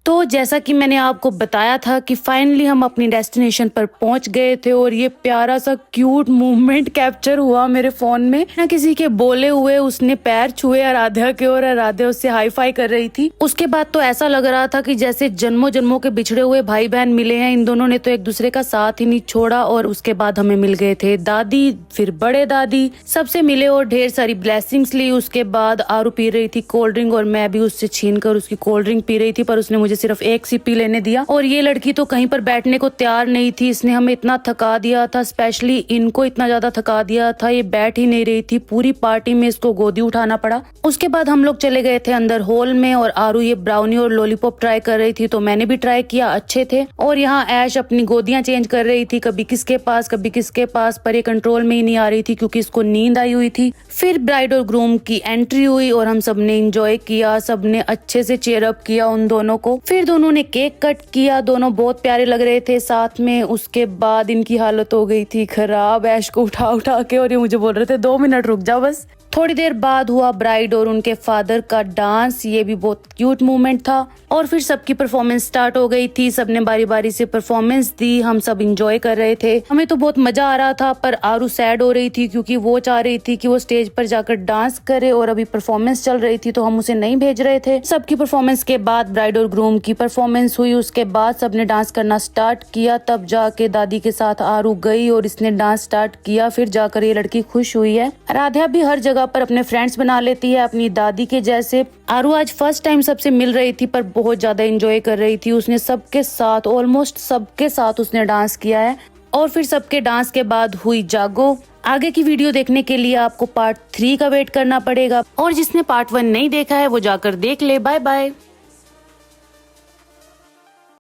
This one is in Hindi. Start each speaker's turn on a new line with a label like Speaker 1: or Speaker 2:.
Speaker 1: तो जैसा कि मैंने आपको बताया था कि फाइनली हम अपनी डेस्टिनेशन पर पहुंच गए थे और ये प्यारा सा क्यूट मूवमेंट कैप्चर हुआ मेरे फोन में। ना किसी के बोले हुए उसने पैर छुए आराध्या के और आराध्या उससे हाई फाई कर रही थी। उसके बाद तो ऐसा लग रहा था कि जैसे जन्मों जन्मों के बिछड़े हुए भाई बहन मिले हैं। इन दोनों ने तो एक दूसरे का साथ ही नहीं छोड़ा और उसके बाद हमें मिल गए थे दादी, फिर बड़े दादी, सबसे मिले और ढेर सारी ब्लेसिंग्स ली। उसके बाद आरू पी रही थी कोल्ड ड्रिंक और मैं भी उससे छीन कर उसकी कोल्ड ड्रिंक पी रही थी, पर उसने मुझे सिर्फ एक सिप पी लेने दिया। और ये लड़की तो कहीं पर बैठने को तैयार नहीं थी। इसने हमें इतना थका दिया था, स्पेशली इनको इतना ज्यादा थका दिया था, ये बैठ ही नहीं रही थी। पूरी पार्टी में इसको गोदी उठाना पड़ा। उसके बाद हम लोग चले गए थे अंदर हॉल में और आरू ये ब्राउनी और लॉलीपॉप ट्राई कर रही थी, तो मैंने भी ट्राई किया, अच्छे थे। और यहाँ ऐश अपनी गोदियां चेंज कर रही थी, कभी किसके पास कभी किसके पास, पर ये कंट्रोल में ही नहीं आ रही थी क्योंकि इसको नींद आई हुई थी। फिर ब्राइड और ग्रूम की एंट्री हुई और हम सबने एंजॉय किया, सबने अच्छे से चेयर अप किया उन दोनों को। फिर दोनों ने केक कट किया, दोनों बहुत प्यारे लग रहे थे साथ में। उसके बाद इनकी हालत हो गई थी खराब, ऐश को उठा उठा के, और ये मुझे बोल रहे थे 2 मिनट रुक जाओ बस। थोड़ी देर बाद हुआ ब्राइड और उनके फादर का डांस, ये भी बहुत क्यूट मोमेंट था। और फिर सबकी परफॉर्मेंस स्टार्ट हो गई थी, सबने बारी बारी से परफॉर्मेंस दी, हम सब एंजॉय कर रहे थे। हमें तो बहुत मजा आ रहा था, पर आरू सैड हो रही थी क्योंकि वो चाह रही थी कि वो स्टेज पर जाकर डांस करे और अभी परफॉर्मेंस चल रही थी तो हम उसे नहीं भेज रहे थे। सबकी परफॉर्मेंस के बाद ब्राइड और ग्रूम की परफॉर्मेंस हुई, उसके बाद सबने डांस करना स्टार्ट किया। तब जाके दादी के साथ आरू गई और इसने डांस स्टार्ट किया, फिर जाकर ये लड़की खुश हुई है। राधा भी हर जगह पर अपने फ्रेंड्स बना लेती है अपनी दादी के जैसे। आरू आज फर्स्ट टाइम सबसे मिल रही थी पर बहुत ज्यादा एंजॉय कर रही थी। उसने सबके साथ, ऑलमोस्ट सबके साथ उसने डांस किया है। और फिर सबके डांस के बाद हुई जागो। आगे की वीडियो देखने के लिए आपको पार्ट 3 का वेट करना पड़ेगा और जिसने पार्ट 1 नहीं देखा है वो जाकर देख ले। Bye bye.